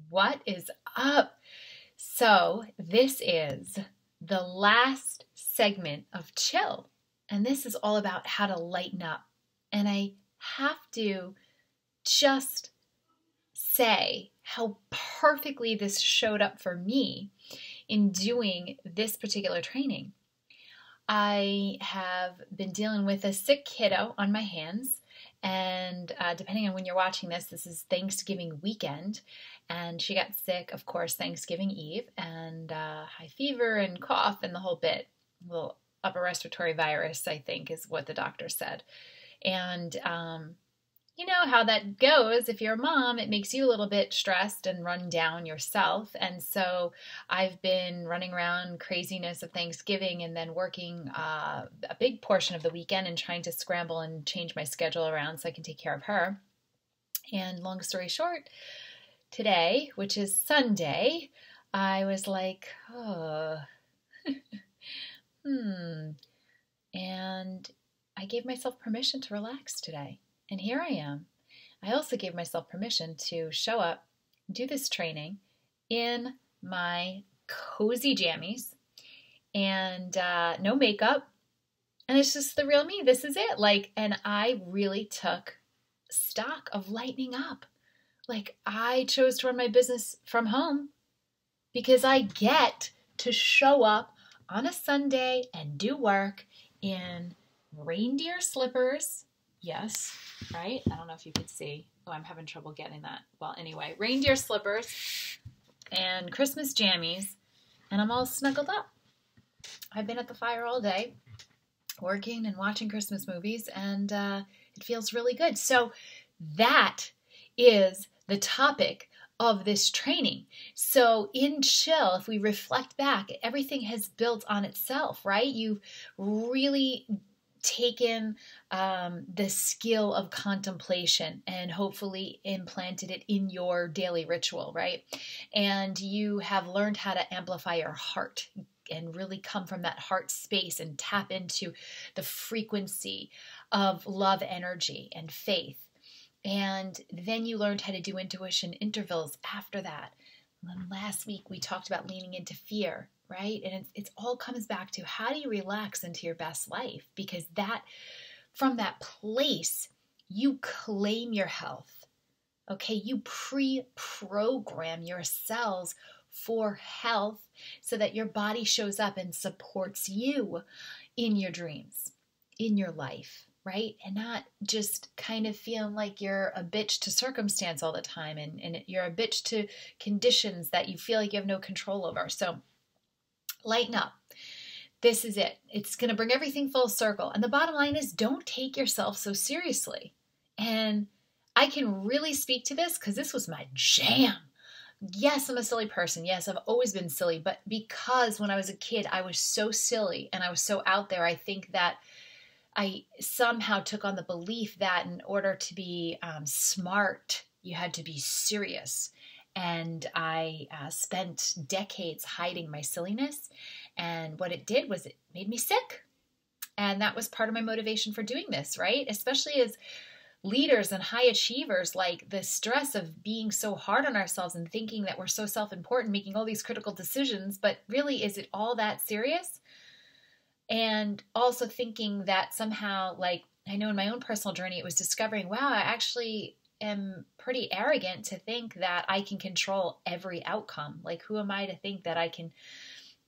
What is up? So, this is the last segment of Chill, and this is all about how to lighten up. And I have to just say how perfectly this showed up for me in doing this particular training. I have been dealing with a sick kiddo on my hands, and depending on when you're watching this, this is Thanksgiving weekend, and she got sick, of course, Thanksgiving Eve, and high fever and cough and the whole bit. A little upper respiratory virus, I think, is what the doctor said. And you know how that goes. If you're a mom, it makes you a little bit stressed and run down yourself. And so I've been running around craziness of Thanksgiving and then working a big portion of the weekend and trying to scramble and change my schedule around so I can take care of her. And long story short, today, which is Sunday, I was like, and I gave myself permission to relax today. And here I am. I also gave myself permission to show up, do this training in my cozy jammies and no makeup. And it's just the real me. This is it. And I really took stock of lightening up. I chose to run my business from home because I get to show up on a Sunday and do work in reindeer slippers. Yes, right? I don't know if you could see. Oh, I'm having trouble getting that. Well, anyway, reindeer slippers and Christmas jammies, and I'm all snuggled up. I've been at the fire all day, working and watching Christmas movies, and it feels really good. So that is the topic of this training. So in Chill, if we reflect back, everything has built on itself, right? You've really taken the skill of contemplation and hopefully implanted it in your daily ritual, right? And you have learned how to amplify your heart and really come from that heart space and tap into the frequency of love energy and faith. And then you learned how to do intuition intervals after that. And then last week we talked about leaning into fear, right? And it all comes back to how do you relax into your best life? Because from that place, you claim your health, okay? You pre-program your cells for health so that your body shows up and supports you in your dreams, in your life, right? And not just kind of feeling like you're a bitch to circumstance all the time and you're a bitch to conditions that you feel like you have no control over. So lighten up. This is it. It's going to bring everything full circle. And the bottom line is don't take yourself so seriously. And I can really speak to this because this was my jam. Yes, I'm a silly person. Yes, I've always been silly. But because when I was a kid, I was so silly and I was so out there, I think that I somehow took on the belief that in order to be smart, you had to be serious. And I spent decades hiding my silliness. And what it did was it made me sick. And that was part of my motivation for doing this, right? Especially as leaders and high achievers, like the stress of being so hard on ourselves and thinking that we're so self-important, making all these critical decisions. But really, is it all that serious? And also thinking that somehow, I know in my own personal journey, it was discovering, wow, I actually am pretty arrogant to think that I can control every outcome. Who am I to think that I can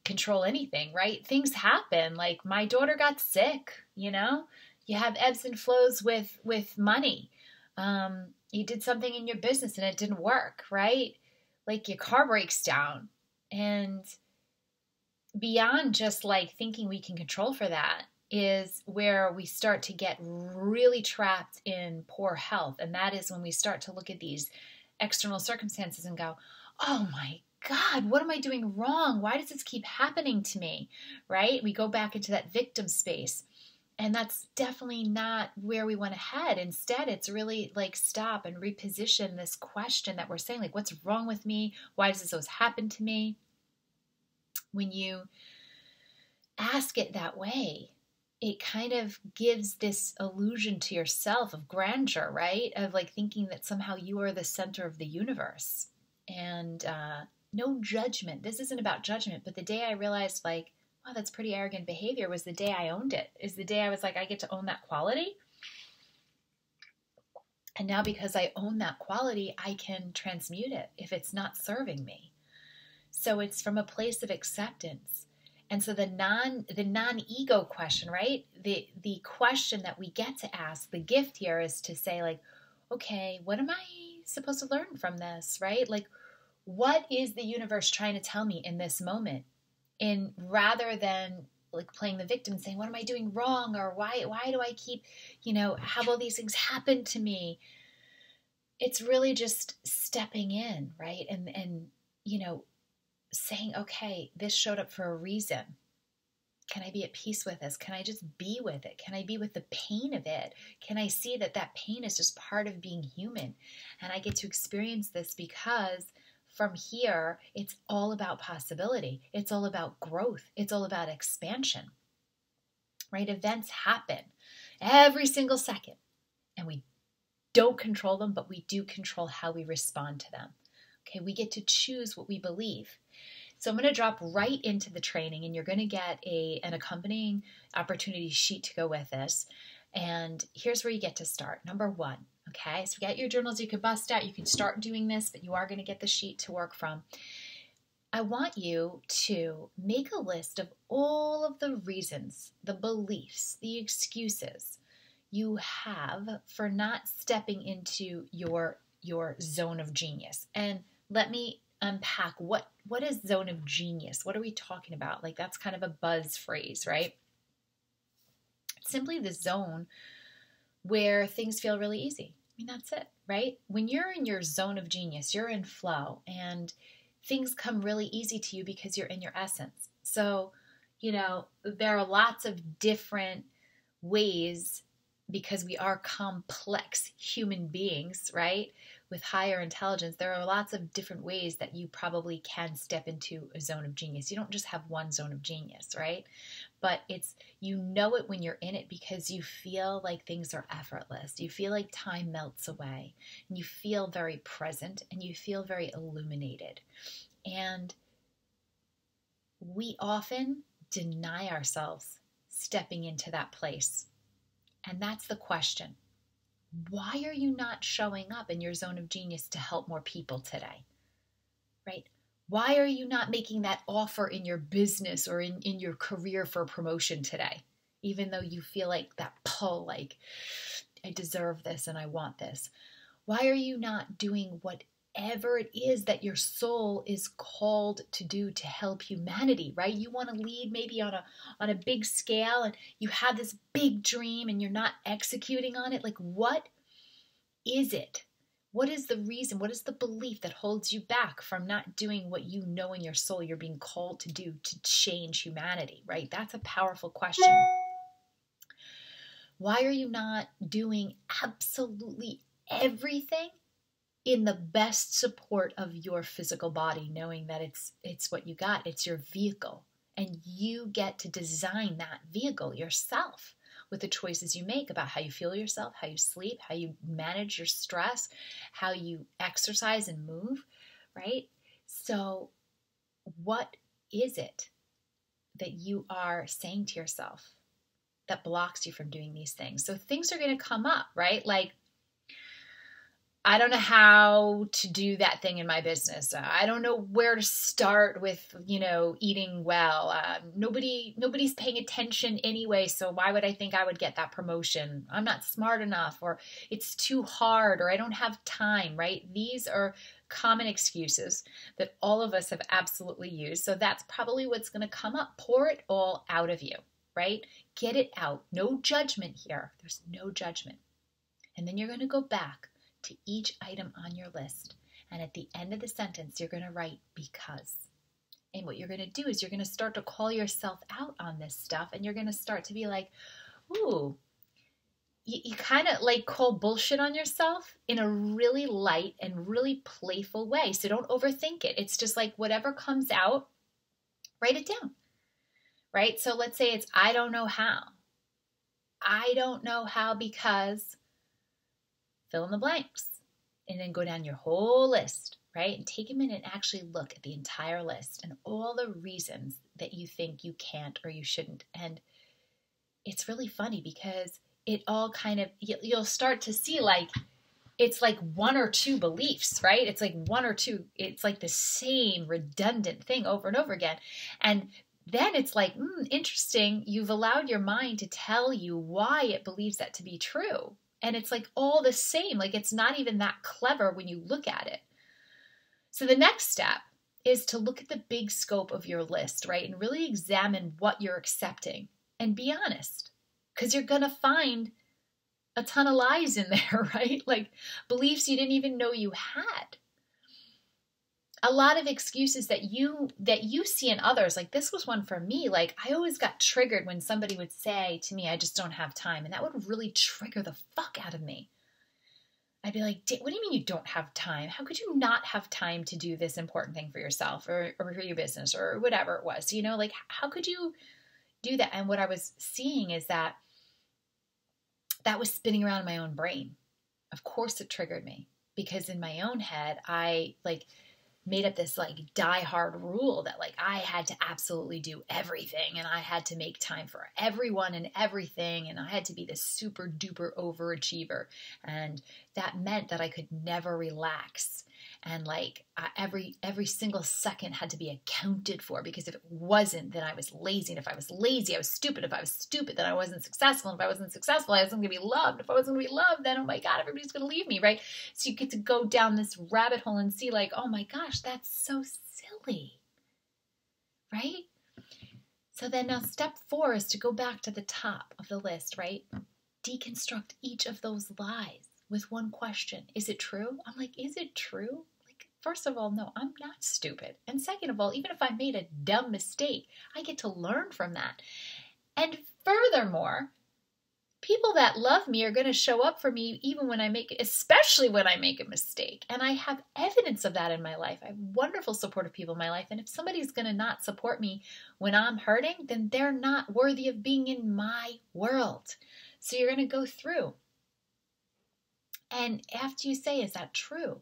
control anything, right? Things happen. My daughter got sick, you have ebbs and flows with money. You did something in your business and it didn't work, right? Your car breaks down, and beyond just thinking we can control for that is where we start to get really trapped in poor health. And that is when we start to look at these external circumstances and go, oh my God, what am I doing wrong? Why does this keep happening to me? Right? We go back into that victim space. And that's definitely not where we want to head. Instead, it's really stop and reposition this question that we're saying, what's wrong with me? Why does this always happen to me? When you ask it that way, it kind of gives this illusion to yourself of grandeur, right? Of thinking that somehow you are the center of the universe. and no judgment. This isn't about judgment, but the day I realized, like, wow, that's pretty arrogant behavior was the day I owned it, is the day I was like, I get to own that quality. And now because I own that quality, I can transmute it if it's not serving me. So it's from a place of acceptance. And so the non-ego question, right? The question that we get to ask, the gift here is to say, like, okay, what am I supposed to learn from this, right? Like, what is the universe trying to tell me in this moment? And rather than like playing the victim and saying, what am I doing wrong? Or why do I keep, have all these things happen to me? It's really just stepping in, right? And saying, okay, this showed up for a reason. Can I be at peace with this? Can I just be with it? Can I be with the pain of it? Can I see that that pain is just part of being human? And I get to experience this because from here, it's all about possibility. It's all about growth. It's all about expansion, right? Events happen every single second, and we don't control them, but we do control how we respond to them. Okay, we get to choose what we believe. So I'm going to drop right into the training, and you're going to get an accompanying opportunity sheet to go with this. And here's where you get to start. Number 1, okay? So get your journals you can bust out. You can start doing this, but you are going to get the sheet to work from. I want you to make a list of all of the reasons, the beliefs, the excuses you have for not stepping into your zone of genius. And let me unpack what is zone of genius? What are we talking about? Like, that's kind of a buzz phrase, right? It's simply the zone where things feel really easy. I mean, that's it, right? When you're in your zone of genius, you're in flow, and things come really easy to you because you're in your essence. So, there are lots of different ways, because we are complex human beings, right? With higher intelligence, there are lots of different ways that you probably can step into a zone of genius. You don't just have one zone of genius, right? But it's, it when you're in it because you feel like things are effortless. You feel like time melts away, and you feel very present, and you feel very illuminated. And we often deny ourselves stepping into that place. And that's the question. Why are you not showing up in your zone of genius to help more people today? Right? Why are you not making that offer in your business or in your career for a promotion today? Even though you feel like that pull, like, I deserve this and I want this. Why are you not doing whatever it is that your soul is called to do to help humanity, right? You want to lead maybe on a big scale, and you have this big dream and you're not executing on it. Like, what is it? What is the reason? What is the belief that holds you back from not doing what you know in your soul you're being called to do to change humanity, right? That's a powerful question. Why are you not doing absolutely everything in the best support of your physical body, knowing that it's what you got, it's your vehicle, and you get to design that vehicle yourself with the choices you make about how you feel yourself, how you sleep, how you manage your stress, how you exercise and move, right? So what is it that you are saying to yourself that blocks you from doing these things? So things are going to come up, right? Like, I don't know how to do that thing in my business. I don't know where to start with, eating well. Nobody's paying attention anyway, so why would I think I would get that promotion? I'm not smart enough, or it's too hard, or I don't have time, right? These are common excuses that all of us have absolutely used. So that's probably what's going to come up. Pour it all out of you, right? Get it out. No judgment here. There's no judgment. And then you're going to go back to each item on your list. And at the end of the sentence, you're going to write because. And what you're going to do is you're going to start to call yourself out on this stuff. And you're going to start to be like, ooh, you kind of like call bullshit on yourself in a really light and really playful way. So don't overthink it. It's just like whatever comes out, write it down, right? So let's say it's, I don't know how. I don't know how because fill in the blanks. and then go down your whole list, right? And take a minute and actually look at the entire list and all the reasons that you think you can't or you shouldn't. And it's really funny because it all kind of, you'll start to see like, it's like one or two beliefs, right? It's like one or two, it's like the same redundant thing over and over again. And then it's like, interesting, you've allowed your mind to tell you why it believes that to be true. And it's like all the same, like it's not even that clever when you look at it. So the next step is to look at the big scope of your list, right? And really examine what you're accepting and be honest, because you're going to find a ton of lies in there, right? Like beliefs you didn't even know you had. A lot of excuses that you see in others. Like this was one for me. Like I always got triggered when somebody would say to me, I just don't have time. And that would really trigger the fuck out of me. I'd be like, what do you mean you don't have time? How could you not have time to do this important thing for yourself or for your business or whatever it was? You know, like how could you do that? And what I was seeing is that was spinning around in my own brain. Of course it triggered me because in my own head, I like made up this like die-hard rule that like I had to absolutely do everything and I had to make time for everyone and everything and I had to be this super duper overachiever, and that meant that I could never relax, and like every single second had to be accounted for, because if it wasn't, then I was lazy, and if I was lazy I was stupid, if I was stupid then I wasn't successful, and if I wasn't successful I wasn't going to be loved, if I wasn't going to be loved then oh my god everybody's going to leave me, right? So you get to go down this rabbit hole and see like, oh my gosh, that's so silly, right? So then now step 4 is to go back to the top of the list, right? Deconstruct each of those lies with one question. Is it true? I'm like, is it true? Like, first of all, no, I'm not stupid. And second of all, even if I made a dumb mistake, I get to learn from that. And furthermore, people that love me are going to show up for me even when I especially when I make a mistake. And I have evidence of that in my life. I have wonderful supportive people in my life. And if somebody's going to not support me when I'm hurting, then they're not worthy of being in my world. So you're going to go through. And after you say, is that true?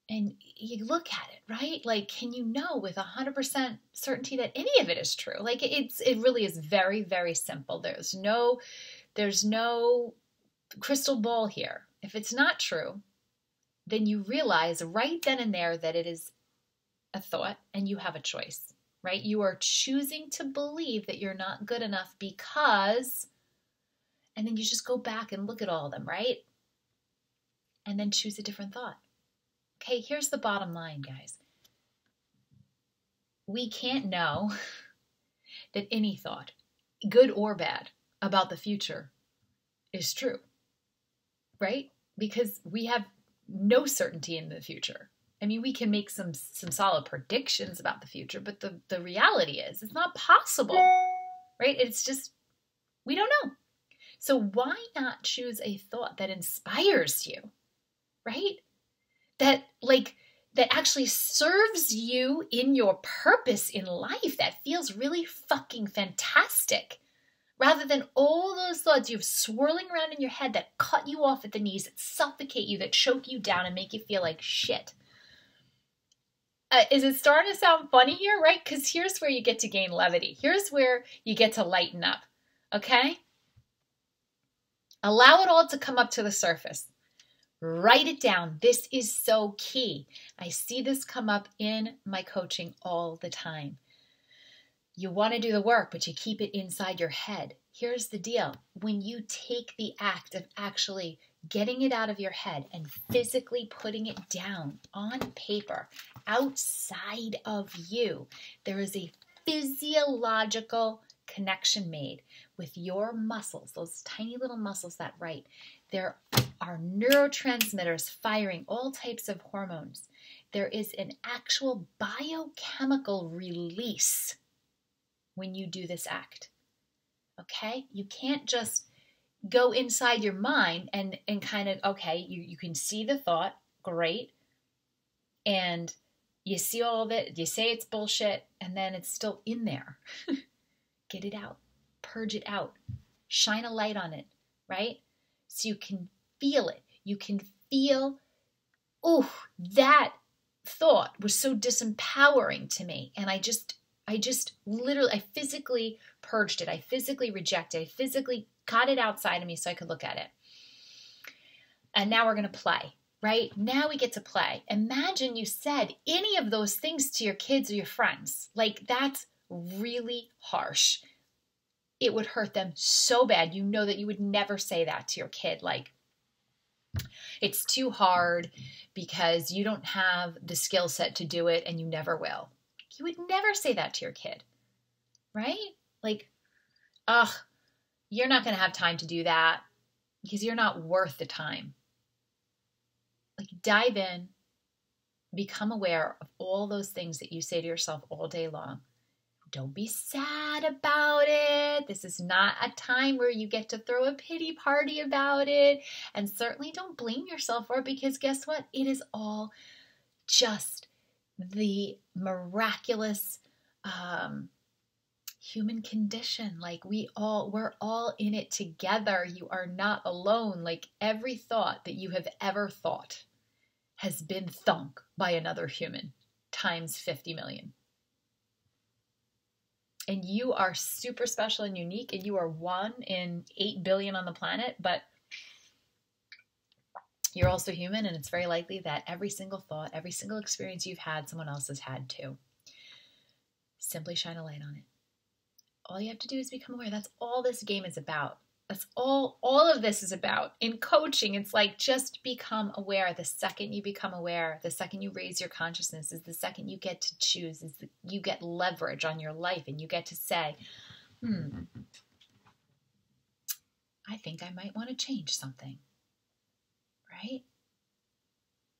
And you look at it, right? Like, can you know with 100% certainty that any of it is true? Like, it really is very, very simple. There's no crystal ball here. If it's not true, then you realize right then and there that it is a thought and you have a choice, right? You are choosing to believe that you're not good enough because, and then you just go back and look at all of them, right? And then choose a different thought. Okay, here's the bottom line, guys. We can't know that any thought, good or bad, about the future is true, right? Because we have no certainty in the future. I mean, we can make some solid predictions about the future, but the reality is it's not possible, right? It's just, we don't know. So why not choose a thought that inspires you, right? That actually serves you in your purpose in life, that feels really fucking fantastic, rather than all those thoughts you have swirling around in your head that cut you off at the knees, that suffocate you, that choke you down and make you feel like shit. Is it starting to sound funny here, right? Because here's where you get to gain levity. Here's where you get to lighten up, okay? Allow it all to come up to the surface. Write it down. This is so key. I see this come up in my coaching all the time. You want to do the work, but you keep it inside your head. Here's the deal. When you take the act of actually getting it out of your head and physically putting it down on paper outside of you, there is a physiological connection made with your muscles, those tiny little muscles that write. There are neurotransmitters firing all types of hormones. There is an actual biochemical release when you do this act. Okay? You can't just go inside your mind and kind of, okay, you can see the thought, great, and you see all of it, you say it's bullshit, and then it's still in there. Get it out. Purge it out. Shine a light on it, right? So you can feel it. You can feel, oh, that thought was so disempowering to me. And I just literally, I physically purged it. I physically rejected it. I physically got it outside of me so I could look at it. And now we're going to play, right? Now we get to play. Imagine you said any of those things to your kids or your friends. Like, that's really harsh. It would hurt them so bad. You know that you would never say that to your kid. Like, it's too hard because you don't have the skill set to do it and you never will. You would never say that to your kid, right? Like, ugh, you're not going to have time to do that because you're not worth the time. Like, dive in, become aware of all those things that you say to yourself all day long. Don't be sad about it. This is not a time where you get to throw a pity party about it. And certainly don't blame yourself for it, because guess what? It is all just the miraculous human condition. Like, we're all in it together. You are not alone. Like, every thought that you have ever thought has been thunk by another human times 50 million. And you are super special and unique, and you are 1 in 8 billion on the planet, but you're also human, and it's very likely that every single thought, every single experience you've had, someone else has had too. Simply shine a light on it. All you have to do is become aware. That's all this game is about. That's all of this is about. In coaching, it's like, just become aware. The second you become aware, the second you raise your consciousness, is the second you get to choose, is that you get leverage on your life, and you get to say, I think I might want to change something, right?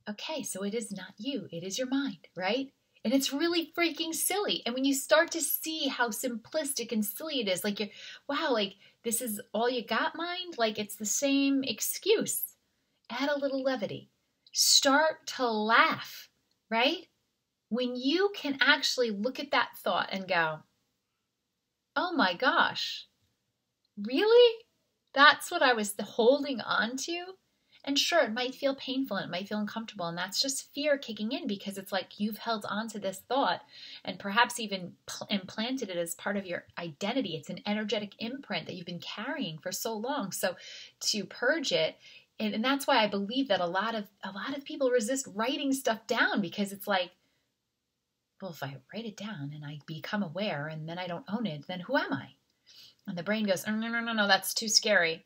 Okay, so it is not you. It is your mind, right? And it's really freaking silly. And when you start to see how simplistic and silly it is, like, you're, wow, like, this is all you got, mind? Like, it's the same excuse. Add a little levity. Start to laugh, right? When you can actually look at that thought and go, oh my gosh, really? That's what I was holding on to? And sure, it might feel painful and it might feel uncomfortable, and that's just fear kicking in, because it's like you've held on to this thought and perhaps even implanted it as part of your identity. It's an energetic imprint that you've been carrying for so long. So to purge it, and that's why I believe that a lot of people resist writing stuff down, because it's like, well, if I write it down and I become aware and then I don't own it, then who am I? And the brain goes, no, that's too scary,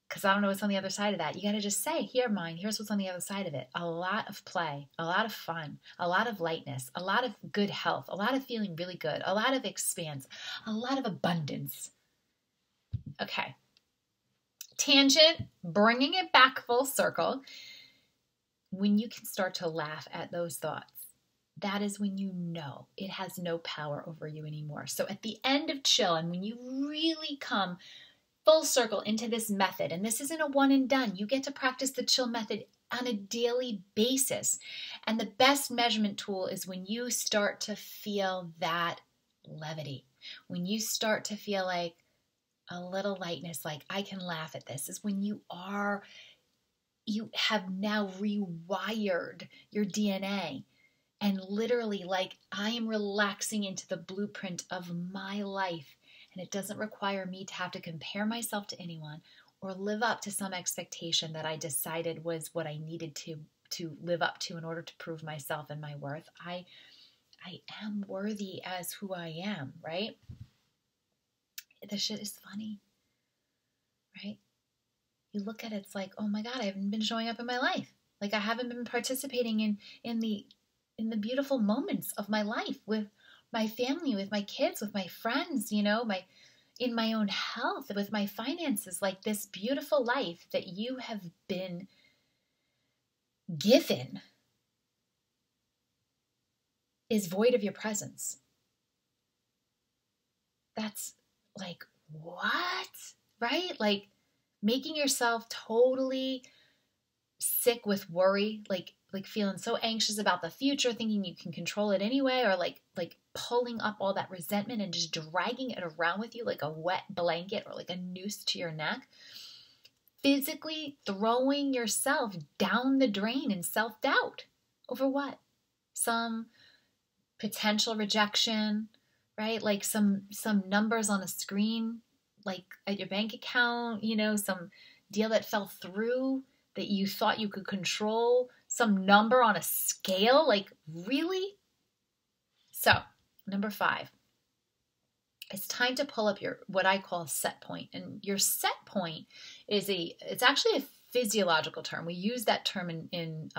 because I don't know what's on the other side of that. You got to just say, here, mind, here's what's on the other side of it. A lot of play, a lot of fun, a lot of lightness, a lot of good health, a lot of feeling really good, a lot of expanse, a lot of abundance. Okay. Tangent, bringing it back full circle. When you can start to laugh at those thoughts, that is when you know it has no power over you anymore. So at the end of chill, and when you really come full circle into this method, and this isn't a one and done, you get to practice the chill method on a daily basis. And the best measurement tool is when you start to feel that levity, when you start to feel like a little lightness, like I can laugh at this, is when you have now rewired your DNA. And literally, like, I am relaxing into the blueprint of my life. And it doesn't require me to have to compare myself to anyone or live up to some expectation that I decided was what I needed to live up to in order to prove myself and my worth. I am worthy as who I am, right? This shit is funny, right? You look at it, it's like, oh my God, I haven't been showing up in my life. Like, I haven't been participating in the beautiful moments of my life with my family, with my kids, with my friends, in my own health, with my finances. Like, this beautiful life that you have been given is void of your presence. That's like, what? Right? Like, making yourself totally sick with worry, like feeling so anxious about the future, thinking you can control it anyway, or like pulling up all that resentment and just dragging it around with you like a wet blanket or like a noose to your neck. physically throwing yourself down the drain in self-doubt over what? Some potential rejection, right? Like some numbers on a screen, like at your bank account, some deal that fell through that you thought you could control, some number on a scale, like really? So, number 5, it's time to pull up your, what I call a set point. And your set point it's actually a physiological term. We use that term in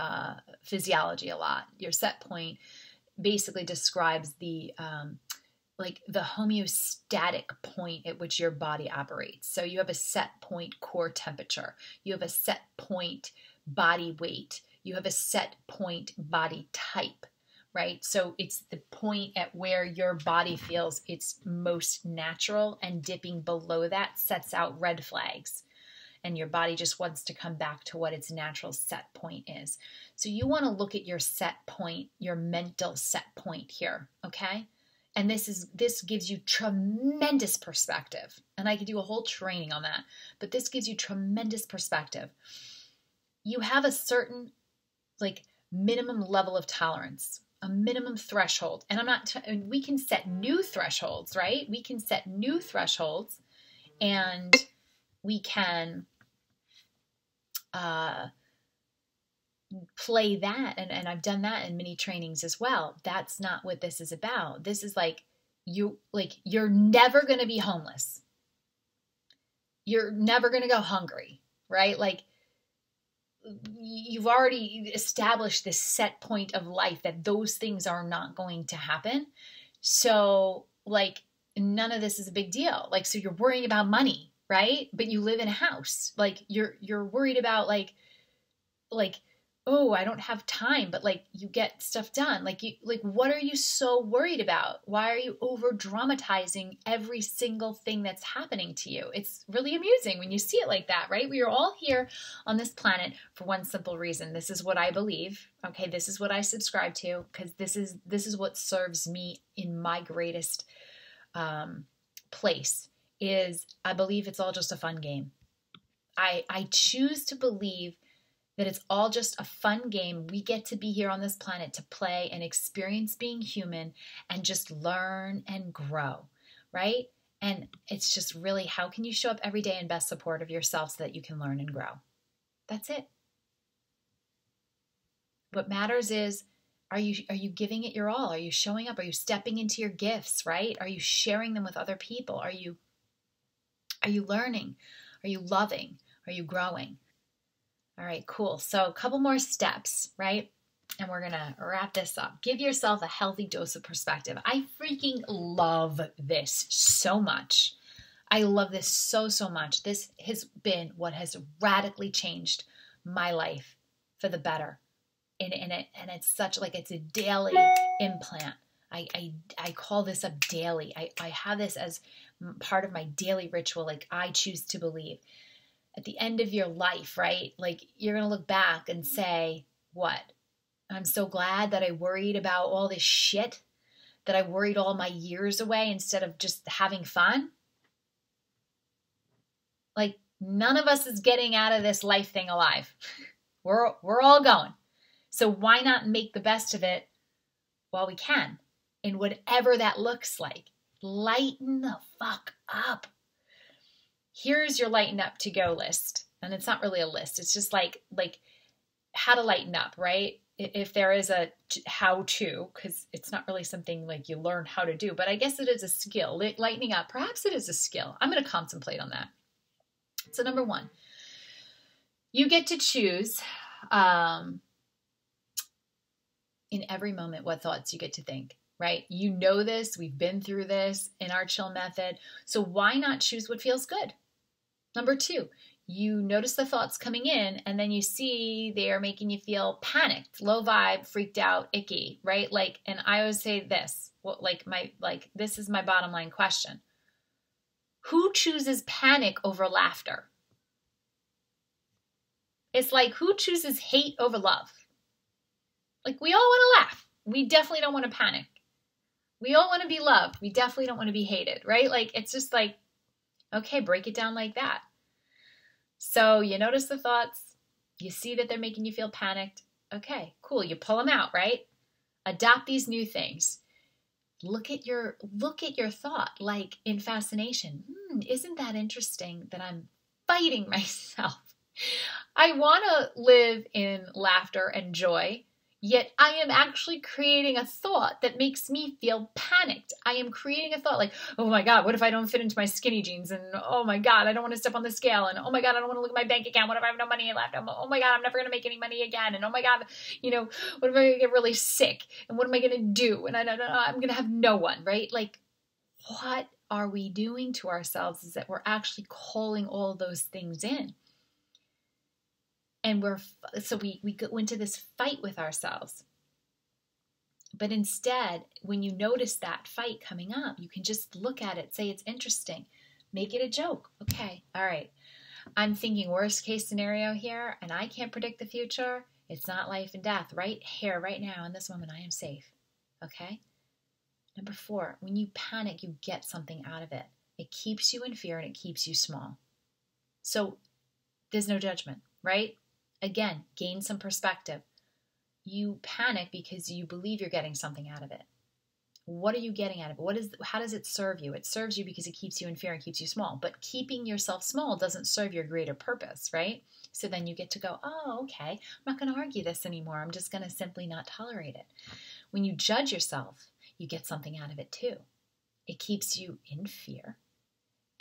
physiology a lot. Your set point basically describes the homeostatic point at which your body operates. So you have a set point core temperature. You have a set point body weight. You have a set point body type, right? So it's the point at where your body feels it's most natural, and dipping below that sets out red flags. And your body just wants to come back to what its natural set point is. So you want to look at your set point, your mental set point here, okay? And this gives you tremendous perspective. And I could do a whole training on that, but this gives you tremendous perspective. You have a certain minimum level of tolerance, a minimum threshold. And we can set new thresholds, right? We can set new thresholds, and we can play that. And I've done that in many trainings as well. That's not what this is about. This is you're never going to be homeless. You're never going to go hungry, right? Like, you've already established this set point of life that those things are not going to happen. So none of this is a big deal. So you're worrying about money, right? But you live in a house. You're worried about oh, I don't have time, but you get stuff done. What are you so worried about? Why are you over dramatizing every single thing that's happening to you? It's really amusing when you see it like that, right? We are all here on this planet for one simple reason. This is what I believe. Okay. This is what I subscribe to, because this is what serves me in my greatest place. Is I believe it's all just a fun game. I choose to believe that it's all just a fun game. We get to be here on this planet to play and experience being human and just learn and grow, right? And it's just really, how can you show up every day in best support of yourself so that you can learn and grow? That's it. What matters is, are you giving it your all? Are you showing up? Are you stepping into your gifts, right? Are you sharing them with other people? Are you learning? Are you loving? Are you growing? All right, cool. So a couple more steps, right? And we're going to wrap this up. Give yourself a healthy dose of perspective. I freaking love this so much. I love this so much. This has been what has radically changed my life for the better. And it's such it's a daily implant. I call this up daily. I have this as part of my daily ritual. I choose to believe. At the end of your life, right? You're going to look back and say, what? I'm so glad that I worried about all this shit, that I worried all my years away instead of just having fun. None of us is getting out of this life thing alive. We're all going. So why not make the best of it while we can, in whatever that looks like? Lighten the fuck up. Here's your Lighten Up to go list. And it's not really a list. It's just how to lighten up, right? If there is a how to, because it's not really something you learn how to do, but I guess it is a skill. Lightening up, perhaps it is a skill. I'm going to contemplate on that. So number 1, you get to choose in every moment what thoughts you get to think. Right? You know this. We've been through this in our chill method. So why not choose what feels good? Number 2, you notice the thoughts coming in, and then you see they are making you feel panicked, low vibe, freaked out, icky, right? And I always say this, this is my bottom line question. Who chooses panic over laughter? It's who chooses hate over love? We all want to laugh. We definitely don't want to panic. We all want to be loved. We definitely don't want to be hated, right? It's just okay, break it down like that. So you notice the thoughts, you see that they're making you feel panicked. Okay, cool. You pull them out, right? Adopt these new things. Look at your thought like in fascination. Isn't that interesting that I'm fighting myself? I want to live in laughter and joy, yet I am actually creating a thought that makes me feel panicked. I am creating a thought like, oh my God, what if I don't fit into my skinny jeans? And oh my God, I don't want to step on the scale. And oh my God, I don't want to look at my bank account. What if I have no money left? Oh my God, I'm never going to make any money again. And oh my God, what if I get really sick? And what am I going to do? And I'm going to have no one, right? Like, what are we doing to ourselves is that we're actually calling all those things in. And we go into this fight with ourselves. But instead, when you notice that fight coming up, you can just look at it, say it's interesting, make it a joke. Okay, all right. I'm thinking worst case scenario here, and I can't predict the future. It's not life and death. Right here, right now, in this moment, I am safe. Okay? Number 4, when you panic, you get something out of it. It keeps you in fear and it keeps you small. So there's no judgment, right? Again, gain some perspective. You panic because you believe you're getting something out of it. What are you getting out of it? How does it serve you? It serves you because it keeps you in fear and keeps you small. But keeping yourself small doesn't serve your greater purpose, right? So then you get to go, oh, okay, I'm not going to argue this anymore. I'm just going to simply not tolerate it. When you judge yourself, you get something out of it too. It keeps you in fear,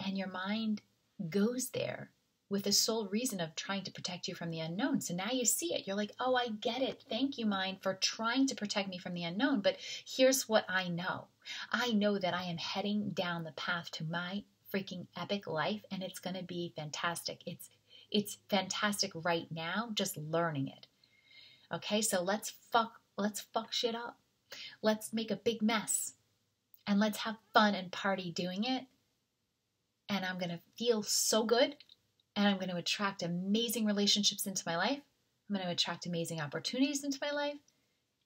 and your mind goes there with the sole reason of trying to protect you from the unknown. So now you see it. You're like, oh, I get it. Thank you, mind, for trying to protect me from the unknown. But here's what I know. I know that I am heading down the path to my freaking epic life, and it's going to be fantastic. It's fantastic right now, just learning it. Okay, so let's fuck shit up. Let's make a big mess, and let's have fun and party doing it. And I'm going to feel so good. And I'm going to attract amazing relationships into my life. I'm going to attract amazing opportunities into my life.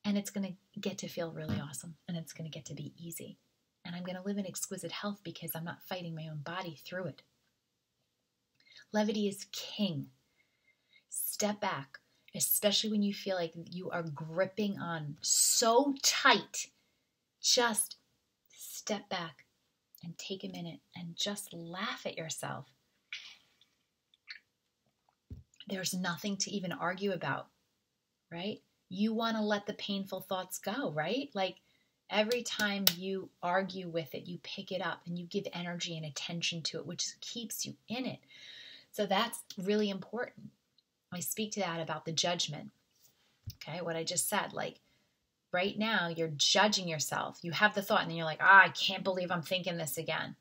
And it's going to get to feel really awesome. And it's going to get to be easy. And I'm going to live in exquisite health because I'm not fighting my own body through it. Levity is king. Step back, especially when you feel like you are gripping on so tight. Just step back and take a minute and just laugh at yourself. There's nothing to even argue about, right? You want to let the painful thoughts go, right? Like every time you argue with it, you pick it up and you give energy and attention to it, which keeps you in it. So that's really important. I speak to that about the judgment. Okay, what I just said, like right now you're judging yourself. You have the thought and then you're like, I can't believe I'm thinking this again.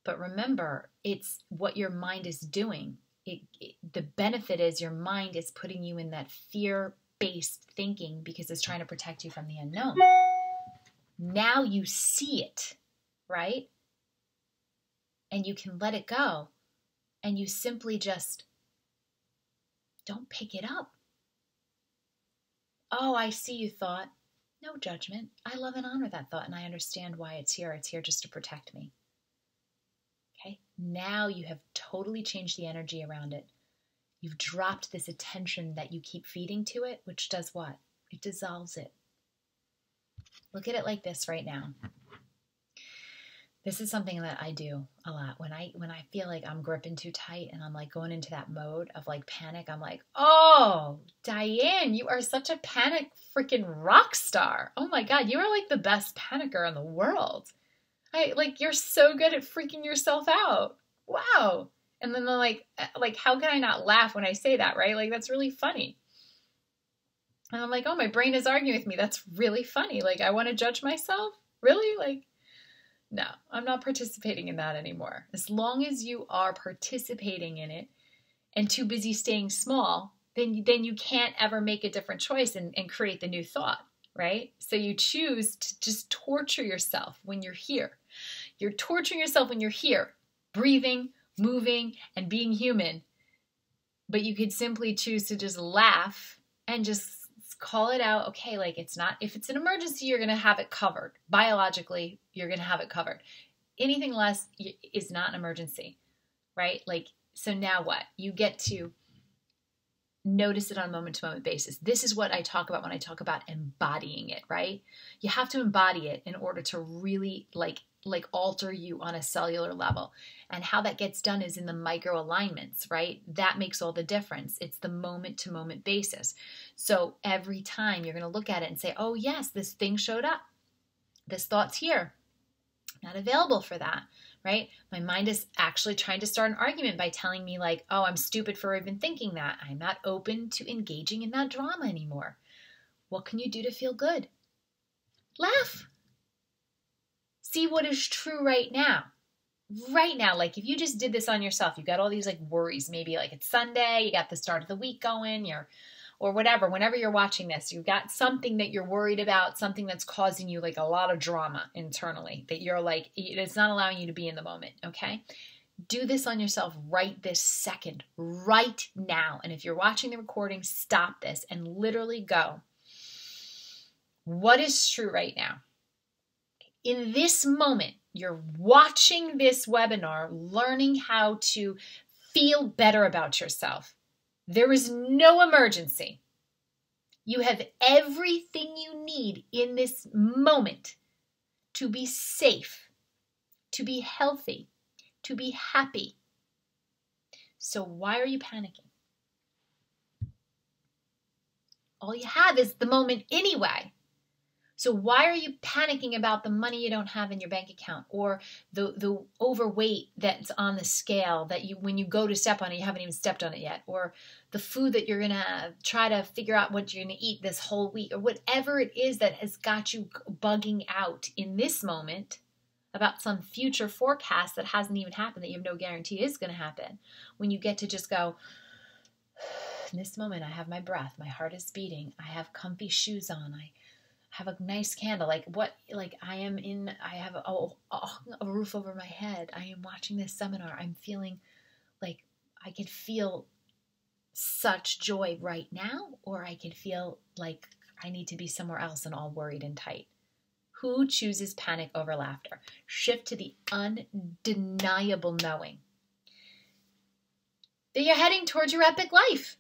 But remember, it's what your mind is doing. The benefit is your mind is putting you in that fear-based thinking because it's trying to protect you from the unknown. Now you see it, right? And you can let it go. And you simply just don't pick it up. Oh, I see you thought. No judgment. I love and honor that thought and I understand why it's here. It's here just to protect me. Okay, now you have totally changed the energy around it. You've dropped this attention that you keep feeding to it, which does what? It dissolves it. Look at it like this right now. This is something that I do a lot. When I feel like I'm gripping too tight and I'm like going into that mode of like panic, I'm like, oh, Diane, you are such a panic freaking rock star. Oh my God, you are like the best panicker in the world. You're so good at freaking yourself out. Wow. And then they're like, how can I not laugh when I say that, right? Like, that's really funny. And I'm like, oh, my brain is arguing with me. That's really funny. Like, I want to judge myself? Really? Like, no, I'm not participating in that anymore. As long as you are participating in it and too busy staying small, then you can't ever make a different choice and create the new thought, right? So you choose to just torture yourself when you're here. You're torturing yourself when you're here, breathing, moving, and being human. But you could simply choose to just laugh and just call it out. Okay, like if it's an emergency, you're going to have it covered. Biologically, you're going to have it covered. Anything less is not an emergency, right? Like So now what? You get to notice it on a moment-to-moment basis. This is what I talk about when I talk about embodying it, right? You have to embody it in order to really like alter you on a cellular level. And how that gets done is in the micro alignments, right? That makes all the difference. It's the moment-to-moment basis. So every time you're going to look at it and say, oh yes, this thing showed up. This thought's here. Not available for that, right? My mind is actually trying to start an argument by telling me like, oh, I'm stupid for even thinking that. I'm not open to engaging in that drama anymore. What can you do to feel good? Laugh. See what is true right now. Right now, like if you just did this on yourself, you got all these like worries, maybe like it's Sunday, you got the start of the week going, or whatever, whenever you're watching this, you've got something that you're worried about, something that's causing you like a lot of drama internally that you're like, it's not allowing you to be in the moment, okay? Do this on yourself right this second, right now. And if you're watching the recording, stop this and literally go, what is true right now? In this moment, you're watching this webinar, learning how to feel better about yourself. There is no emergency. You have everything you need in this moment to be safe, to be healthy, to be happy. So why are you panicking? All you have is the moment anyway. So why are you panicking about the money you don't have in your bank account, or the overweight that's on the scale that you, when you go to step on it, you haven't even stepped on it yet, or the food that you're going to try to figure out what you're going to eat this whole week, or whatever it is that has got you bugging out in this moment about some future forecast that hasn't even happened, that you have no guarantee is going to happen. When you get to just go, in this moment, I have my breath, my heart is beating, I have comfy shoes on, I have a nice candle, I have a roof over my head. I am watching this seminar. I'm feeling like I could feel such joy right now, or I could feel like I need to be somewhere else and all worried and tight. Who chooses panic over laughter? Shift to the undeniable knowing that you're heading towards your epic life.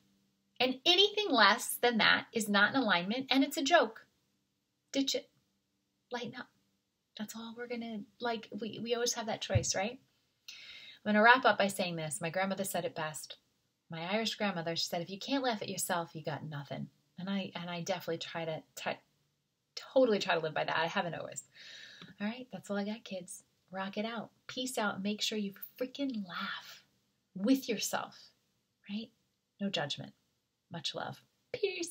And anything less than that is not in alignment, and it's a joke. Ditch it. Lighten up. That's all we're going to, we always have that choice, right? I'm going to wrap up by saying this. My grandmother said it best. My Irish grandmother, she said, if you can't laugh at yourself, you got nothing. And I definitely totally try to live by that. I haven't always. All right, that's all I got, kids. Rock it out. Peace out. Make sure you freaking laugh with yourself, right? No judgment. Much love. Peace.